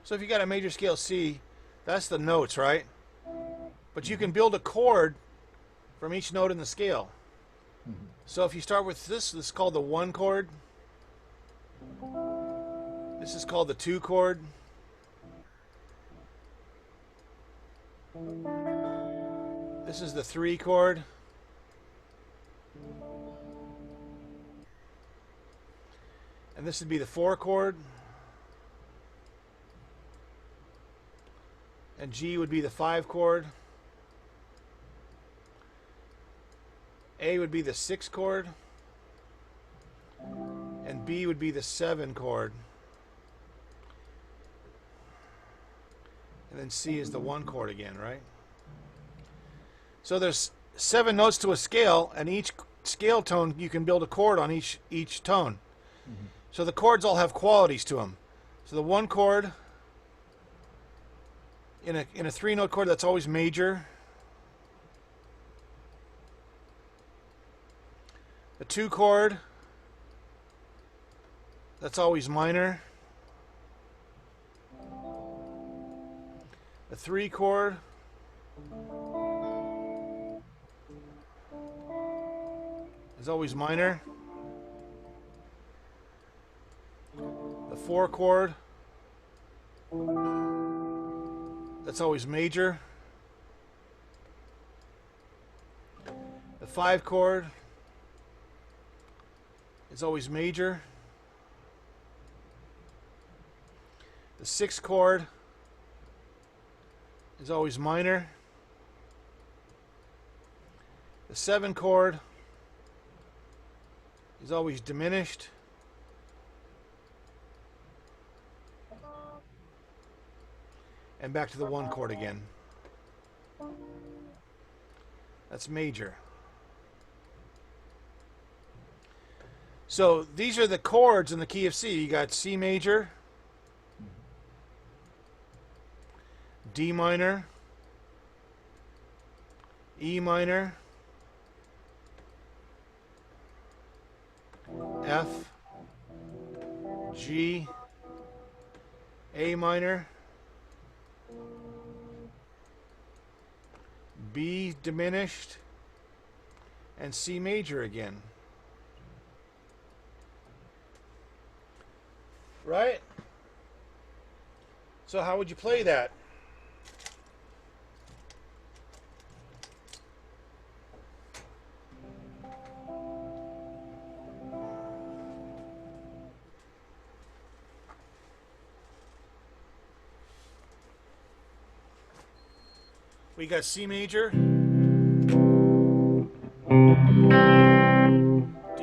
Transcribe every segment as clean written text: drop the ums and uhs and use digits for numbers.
So if you got a major scale C, that's the notes, right? But you can build a chord from each note in the scale. So if you start with this is called the 1 chord. This is called the 2 chord. This is the 3 chord. And this would be the 4 chord. And G would be the 5 chord. A would be the 6 chord. And B would be the 7 chord. And then C is the 1 chord again, right? So there's 7 notes to a scale, and each scale tone you can build a chord on each tone. So the chords all have qualities to them. So the 1 chord in a 3-note chord, that's always major. The 2 chord, that's always minor. The 3 chord is always minor. The 4 chord, that's always major. The 5 chord is always major. The 6 chord is always minor. The 7 chord is always diminished. And back to the 1 chord again. That's major. So these are the chords in the key of C. You got C major, D minor, E minor, F, G, A minor, B diminished, and C major again. Right? So how would you play that? We got C major, D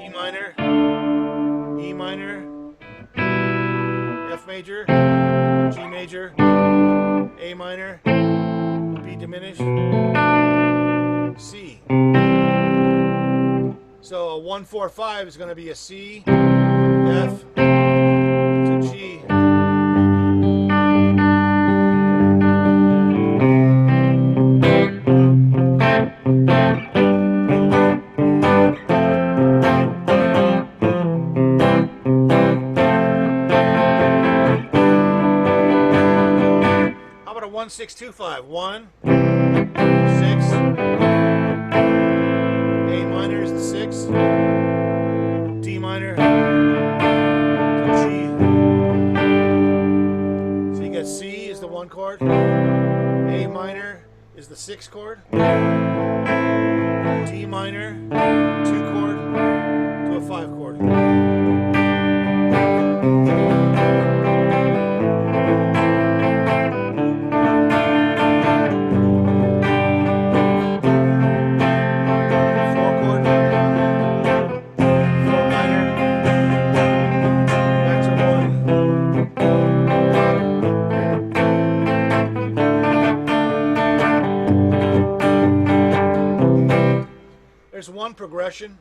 minor, E minor, F major, G major, A minor, B diminished, C. So a 1-4-5 is going to be a C, F to G. How about a 1-6-2-5? 1, 6, A minor is the 6, D minor, G. So you got C is the 1 chord, A minor is the 6 chord, D minor, 2 chord to a 5 chord. There's 1 progression.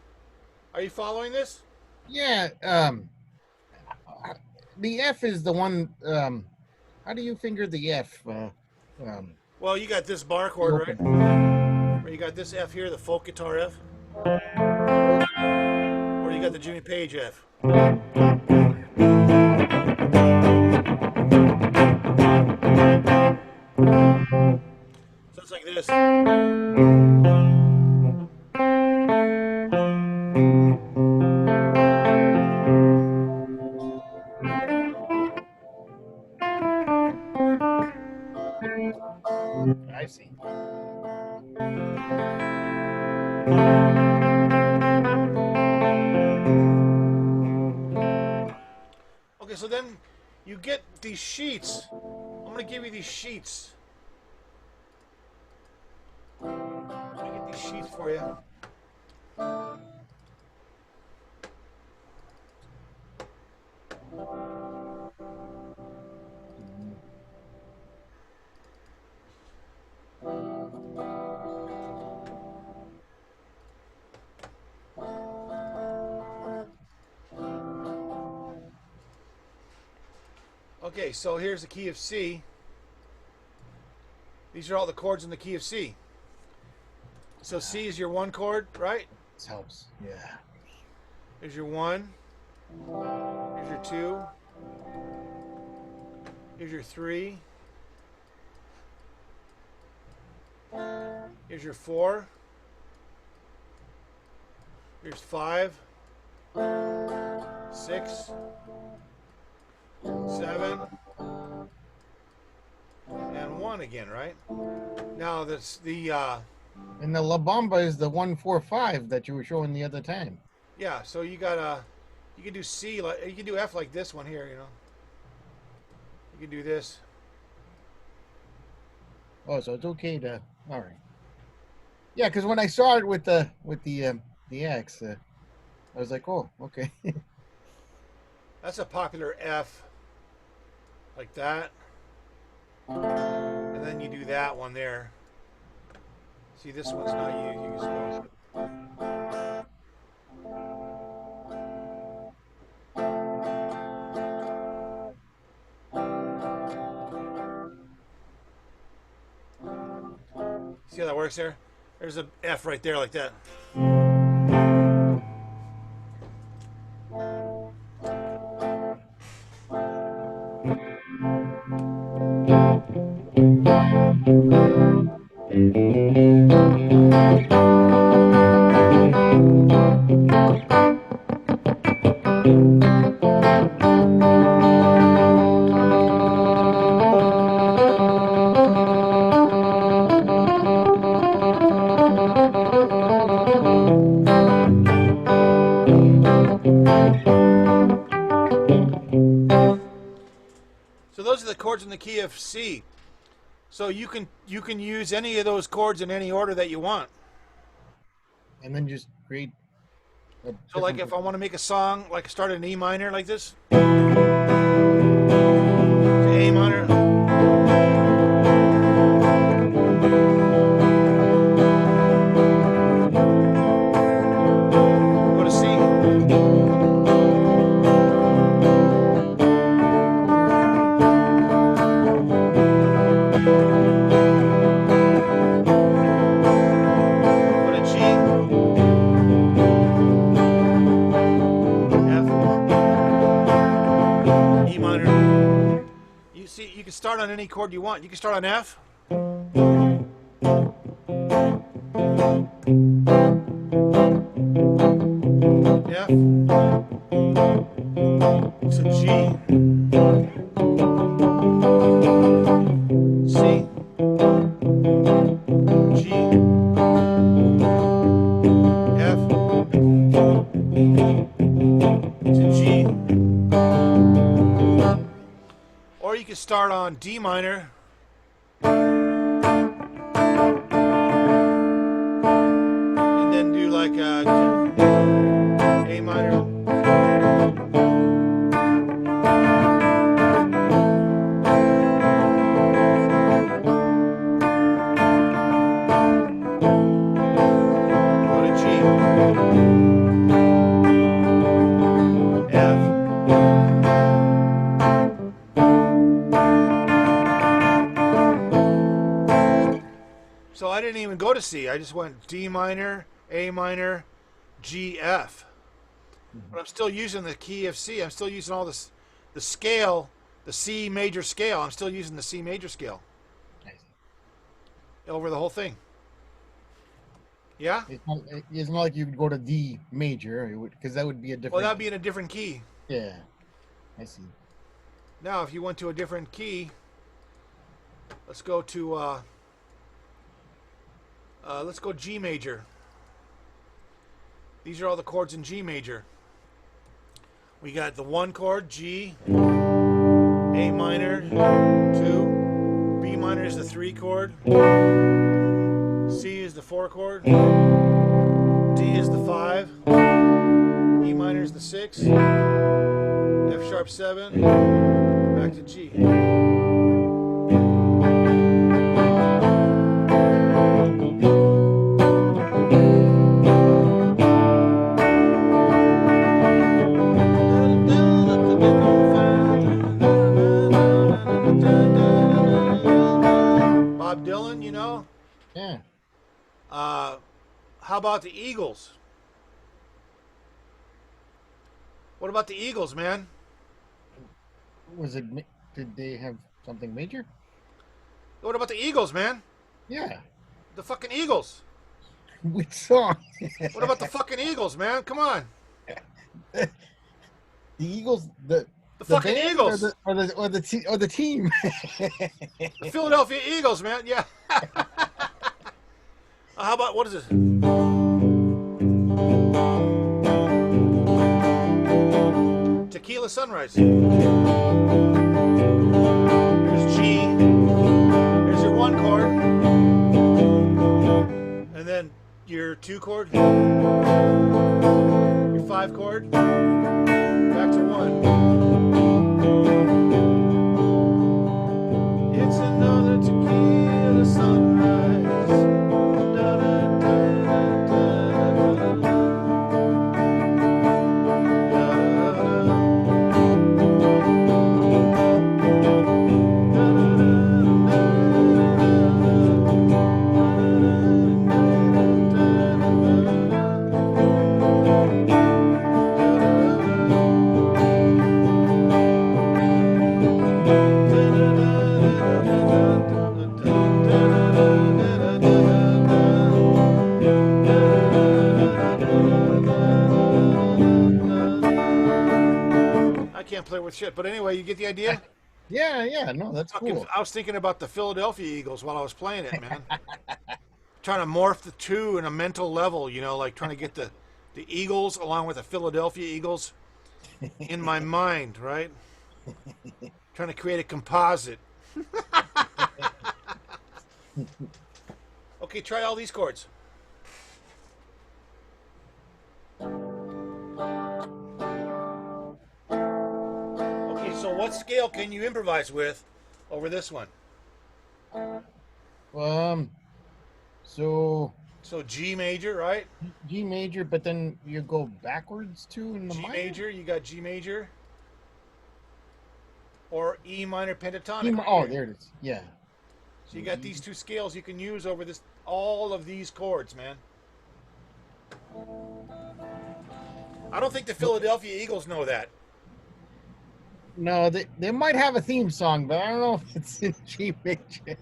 Are you following this? Yeah. The F is the one. How do you finger the F? Well, you got this bar chord, right? Or you got this F here, the folk guitar F. Or you got the Jimmy Page F. this. I see. Okay, so then you get these sheets. I'm going to give you these sheets. Let me get these sheets for you. Okay, so here's the key of C. These are all the chords in the key of C. So C is your 1 chord, right? This helps. Yeah. Here's your 1. Here's your 2. Here's your 3. Here's your 4. Here's 5. 6. 7. And 1 again, right? Now that's the And the La Bamba is the 1-4-5 that you were showing the other time. yeah, so you got you can do C like you can do F like this one here, you know. You can do this. Oh, so it's okay to. All right. Yeah, because when I saw it with the X, I was like, oh, okay. That's a popular F like that. And then you do that one there. See, this one's not used. You can still. See how that works there? There's a F right there like that. So those are the chords in the key of C. So you can use any of those chords in any order that you want. And then just create. So like if I want to make a song, like start in E minor like this. To A minor. Go to C. Go to G. F. E minor. You see, you can start on any chord you want. You can start on F. F. So G. C. G. F. To G. Or you can start on D minor. And then do like a A minor. Go to G. F. So I didn't even go to C. I just went D minor, A minor, G, F. But I'm still using the key of C. I'm still using all this, the scale, the C major scale. I'm still using the C major scale. I see. over the whole thing. Yeah? It's not like you would go to D major, because that would be a different. Well, that would be in a different key. Yeah, I see. Now, if you went to a different key, let's go to let's go G major. These are all the chords in G major. We got the 1 chord, G, A minor, 2, B minor is the 3 chord, C is the 4 chord, D is the 5, E minor is the 6, F sharp 7, back to G. Bob Dylan, you know? Yeah. How about the Eagles? What about the Eagles, man? Was it? Did they have something major? What about the Eagles, man? Yeah. The fucking Eagles. Which song? What about the fucking Eagles, man? Come on. The Eagles. The fucking band Eagles. or the team. The Philadelphia Eagles, man. Yeah. How about, what is this? Tequila Sunrise. Here's G. Here's your 1 chord. And then your 2 chord. Your 5 chord. Back to 1. It's another tequila sunrise. Da, da, da, da, da, I can't play with shit, but anyway, you get the idea? Yeah, no, that's cool. I was thinking about the Philadelphia Eagles while I was playing it, man. Trying to morph the two in a mental level, you know, like trying to get the Eagles along with the Philadelphia Eagles in my mind, right? Trying to create a composite. Okay, try all these chords. Okay, so what scale can you improvise with over this one? So G major, right? G major, but then you go backwards too in the G minor? major, you got G major. Or E minor pentatonic. Oh, there it is. Yeah. So you got these 2 scales you can use over this, all of these chords, man. I don't think the Philadelphia Eagles know that. No, they might have a theme song, but I don't know if it's in G major.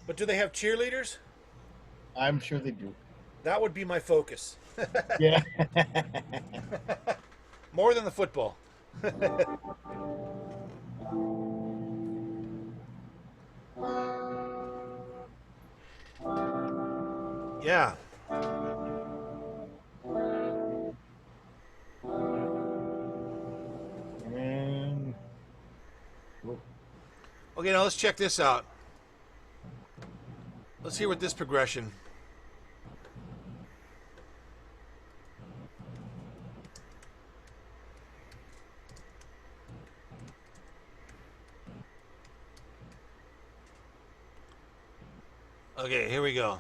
But do they have cheerleaders? I'm sure they do. That would be my focus. Yeah. More than the football. Yeah. Okay, now let's check this out. Let's hear what this progression. Okay, here we go.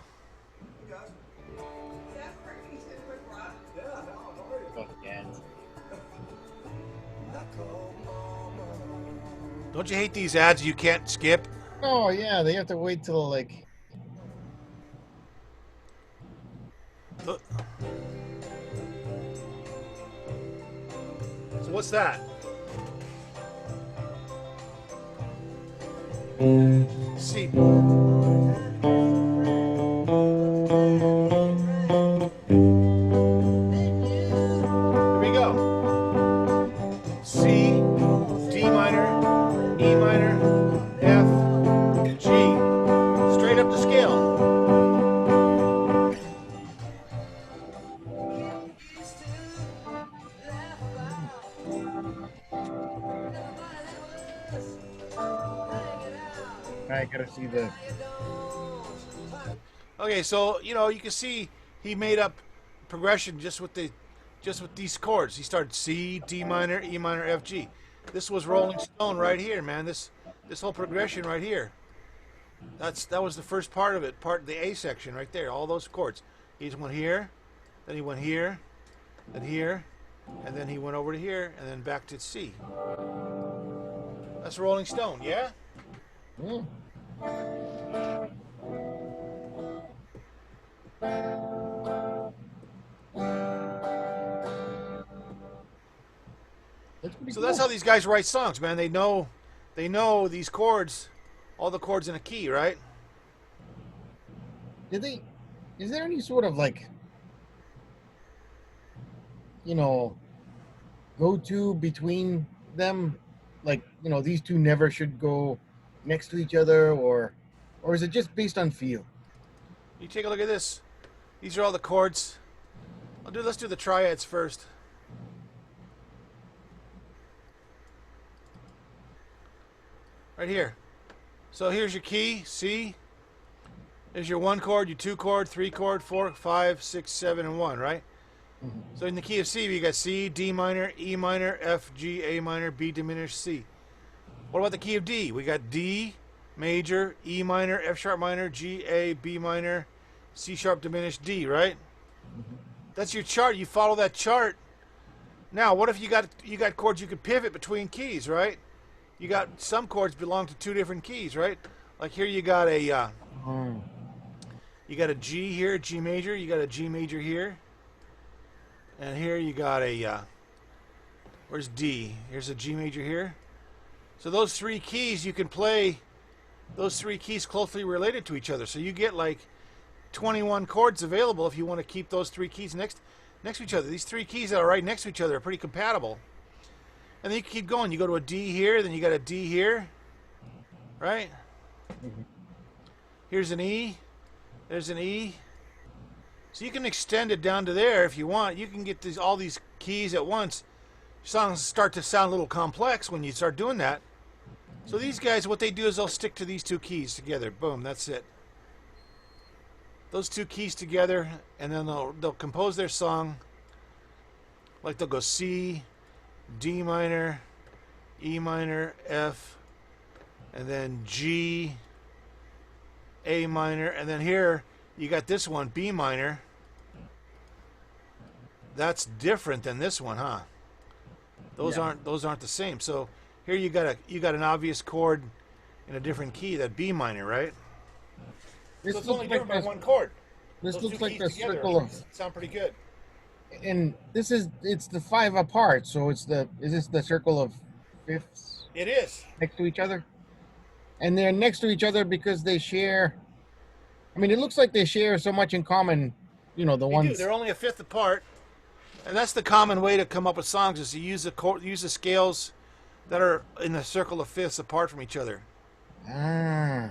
Don't you hate these ads you can't skip? Oh yeah, they have to wait till like. So what's that? See. E minor, F, G. Straight up the scale. I gotta see the. Okay, so you can see he made up progression just with these chords. He started C, D minor, E minor, F, G. This was Rolling Stone right here, man. This whole progression right here. That was the first part of it, the A section right there. All those chords. He just went here, then he went here, then here, and then he went over to here, and then back to C. That's Rolling Stone, yeah? Mm. That's pretty So cool. that's how these guys write songs, man. They know these chords, all the chords in a key, right? Did they? Is there any sort of like, you know, go to between them? Like, these two never should go next to each other, or is it just based on feel? You take a look at this. These are all the chords. Let's do the triads first. Right here. So here's your key, C. There's your 1 chord, your 2 chord, 3 chord, 4, 5, 6, 7, and 1, right? Mm-hmm. So in the key of C, we got C, D minor, E minor, F, G, A minor, B diminished, C. What about the key of D? We got D major, E minor, F sharp minor, G, A, B minor, C sharp diminished, D, right? Mm-hmm. That's your chart. You follow that chart. Now, what if you got chords you could pivot between keys, right? You got some chords belong to 2 different keys, right? Like here you got a G here, G major. You got a G major here, and here you got a where's D? Here's a G major here. So those 3 keys you can play. Those 3 keys closely related to each other. So you get like 21 chords available if you want to keep those 3 keys next to each other. These 3 keys that are right next to each other are pretty compatible. And then you can keep going. You go to a D here, then you got a D here, right? Mm-hmm. Here's an E. There's an E. So you can extend it down to there if you want. You can get all these keys at once. Songs start to sound a little complex when you start doing that. So these guys, what they do is they'll stick to these 2 keys together. Boom, that's it. Those 2 keys together, and then they'll compose their song. Like they'll go C, D minor, E minor, F, and then G, A minor, and then here you got this one, B minor. That's different than this one, huh? Those aren't the same. So here you got an obvious chord in a different key, that B minor, right? This So it's looks only like different by 1 chord. this Those looks 2 like keys the together circle of, sound pretty good. and it's the 5 apart. So is this the circle of fifths It is. next to each other? And they're next to each other because they share. I mean, it looks like they share so much in common. The They do. ones. They're only a fifth apart, and that's the common way to come up with songs is to use the scales that are in the circle of fifths apart from each other. Ah.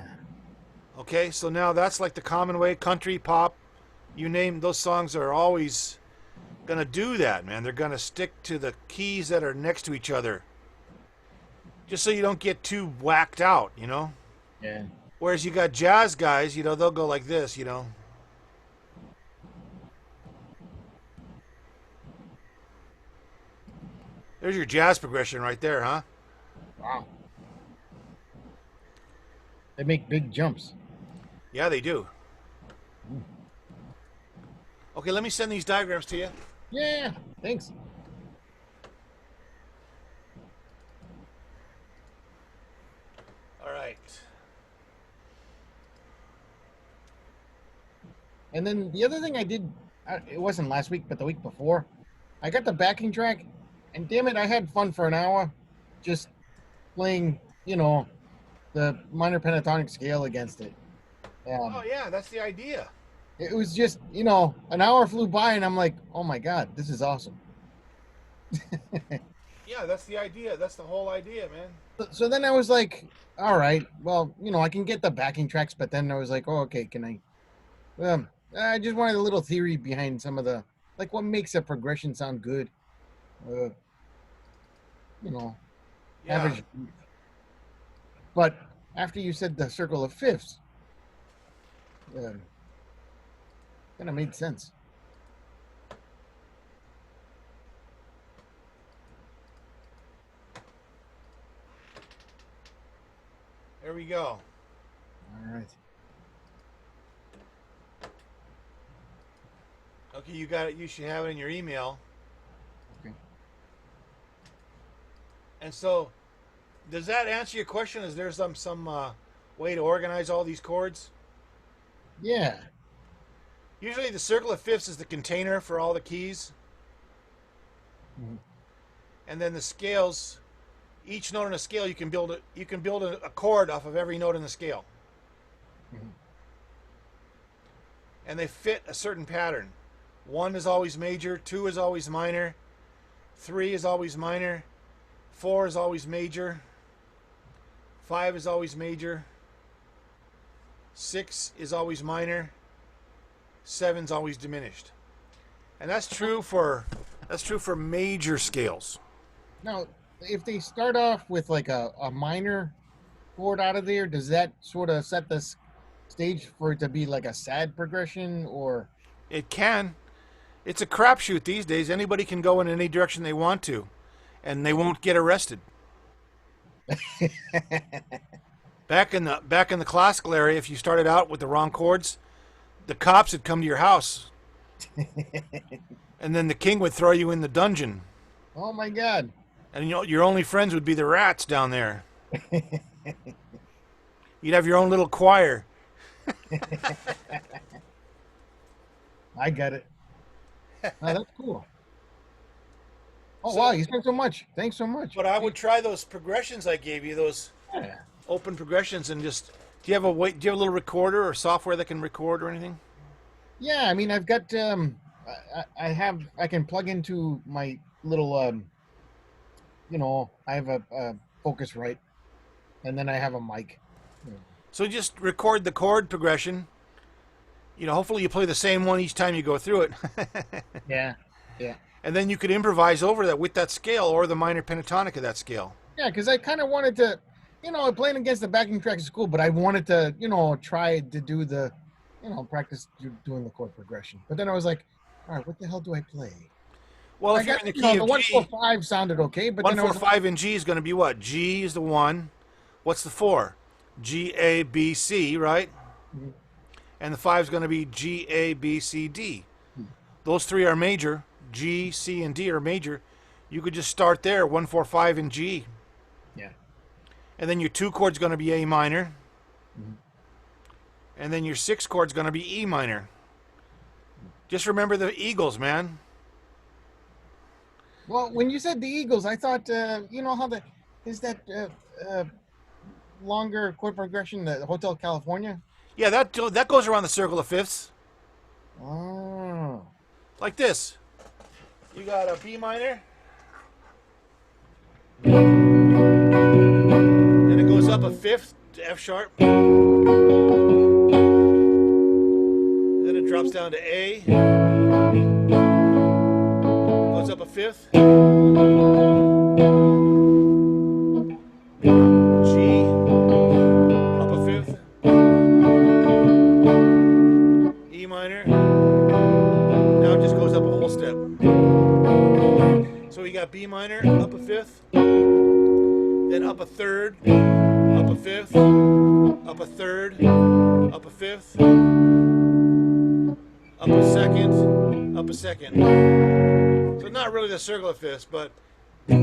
Okay, so now that's like the common way. Country, pop, you name those songs are always gonna do that, man. They're gonna stick to the keys that are next to each other, just so you don't get too whacked out, Yeah. Whereas you got jazz guys, they'll go like this, There's your jazz progression right there, huh? Wow. They make big jumps. Yeah, they do. Okay, let me send these diagrams to you. Yeah. Thanks. All right. And then the other thing I did, it wasn't last week, but the week before, I got the backing track, and damn it, I had fun for an hour, just playing, the minor pentatonic scale against it. Oh yeah, that's the idea. It was just, an hour flew by, and I'm like, oh my god, this is awesome. Yeah, that's the idea. That's the whole idea, man. So then I was like, all right, well, I can get the backing tracks, but then I was like, oh, okay, can I? I just wanted a little theory behind some of the, like, what makes a progression sound good. Uh, you know, Yeah. average. But after you said the circle of fifths, um, then it made sense. There we go. All right. Okay, you got it. You should have it in your email. Okay. And so, does that answer your question? Is there some way to organize all these chords? Yeah. Usually, the circle of fifths is the container for all the keys, Mhm. and then the scales. Each note in a scale, you can build a chord off of every note in the scale, Mhm. and they fit a certain pattern. 1 is always major, 2 is always minor, 3 is always minor, 4 is always major, 5 is always major, 6 is always minor, 7 is always diminished. And that's true for major scales. Now, if they start off with like a minor chord out of there, does that sort of set the stage for it to be like a sad progression or? It can. It's a crapshoot these days. Anybody can go in any direction they want to, and they won't get arrested. Back in the classical area, if you started out with the wrong chords, the cops would come to your house, and then the king would throw you in the dungeon, Oh my God. and your only friends would be the rats down there. You'd have your own little choir. I get it. Oh, that's cool. Oh So- wow, you spent so much. Thanks so much. But I would try those progressions I gave you, those Yeah. open progressions, and just do you have a little recorder or software that can record or anything? Yeah, I mean, I've got I can plug into my little I have a Focusrite, and then I have a mic. So just record the chord progression. Hopefully you play the same one each time you go through it. Yeah, yeah, And then you could improvise over that with that scale or the minor pentatonic of that scale. yeah. Because I kind of wanted to, playing against the backing track is cool, but I wanted to, try to do the, practice doing the chord progression. But then I was like, all right, what the hell do I play? Well, I if you're got in the key the of one four G, five sounded okay, but 1, then I 4, was 5 in G is going to be what? G is the 1. What's the 4? G, A, B, C, right? Mhm. And the 5 is going to be G, A, B, C, D. Those 3 are major. G, C, and D are major. You could just start there, 1, 4, 5 in G. Yeah. And then your 2 chord's going to be A minor. Mhm. And then your 6 chord's going to be E minor. Just remember the Eagles, man. Well, when you said the Eagles, I thought, how is that longer chord progression, the Hotel California? Yeah, that goes around the circle of fifths. Oh. Like this. You got a B minor. And it goes up a fifth to F sharp. Then it drops down to A. Goes up a fifth. G. Up a fifth. E minor. Now it just goes up a whole step. So we got B minor, up a fifth, then up a third, up a fifth, up a third, up a fifth, up a second, up a second. So not really the circle of fifths, but So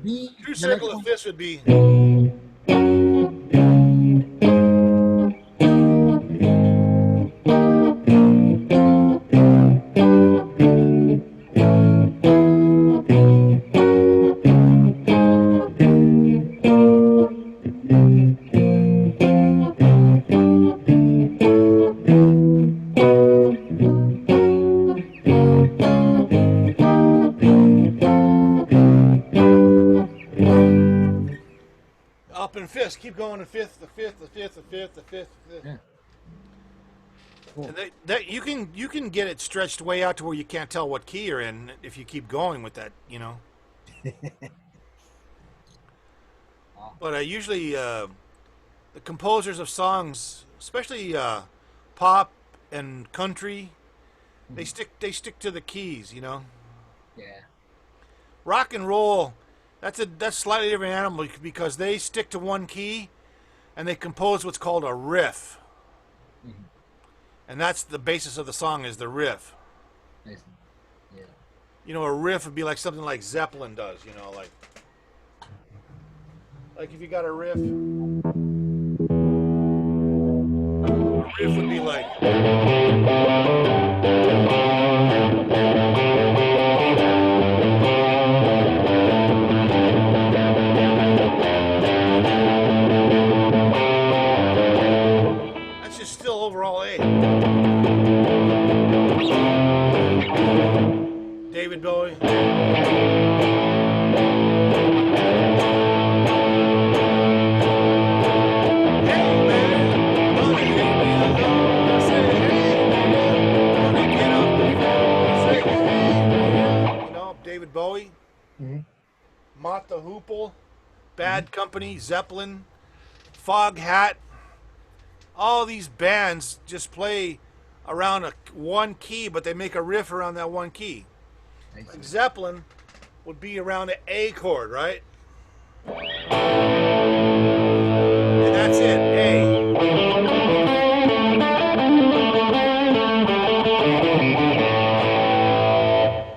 B, true the next circle of one. fifths would be in fifths. Keep going in fifth, the fifth, the fifth, the fifth, the fifth, the fifth. Yeah. Cool. And you can get it stretched way out to where you can't tell what key you're in if you keep going with that, you know. But usually the composers of songs, especially pop and country, they stick to the keys, you know. Yeah. Rock and roll, that's slightly different animal because they stick to one key, and they compose what's called a riff. Mm-hmm. And that's the basis of the song is the riff. I see. Yeah. You know, a riff would be like something like Zeppelin does, you know, like if you got a riff would be like that's just still overall A. David Bowie. David Bowie, Mott the Hoople, Bad Company, Zeppelin, Foghat. All these bands just play around one key, but they make a riff around that one key. Like Zeppelin would be around the A chord, right? And that's it, A.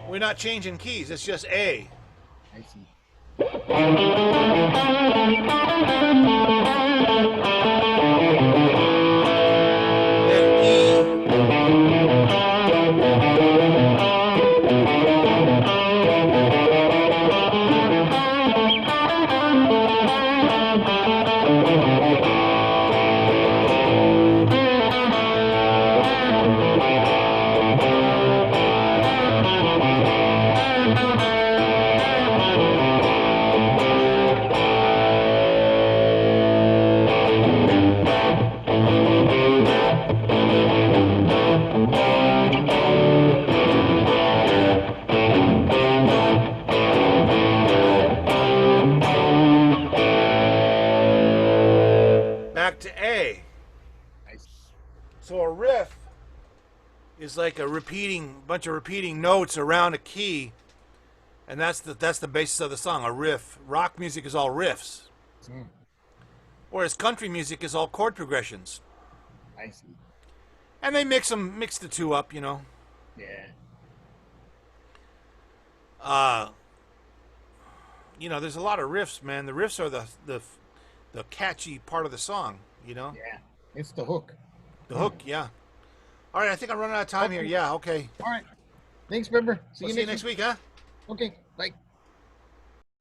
We're not changing keys, it's just A. I see. Then E. Back to A. So a riff is like a bunch of repeating notes around a key, and that's the basis of the song. A riff. Rock music is all riffs, whereas country music is all chord progressions. I see. And they mix the two up, you know. Yeah. You know, there's a lot of riffs, man. The riffs are the catchy part of the song, you know. Yeah. It's the hook. The hook, yeah. All right, I think I'm running out of time here. Yeah, okay. All right. Thanks, Member. See you next week, huh? Okay. Bye.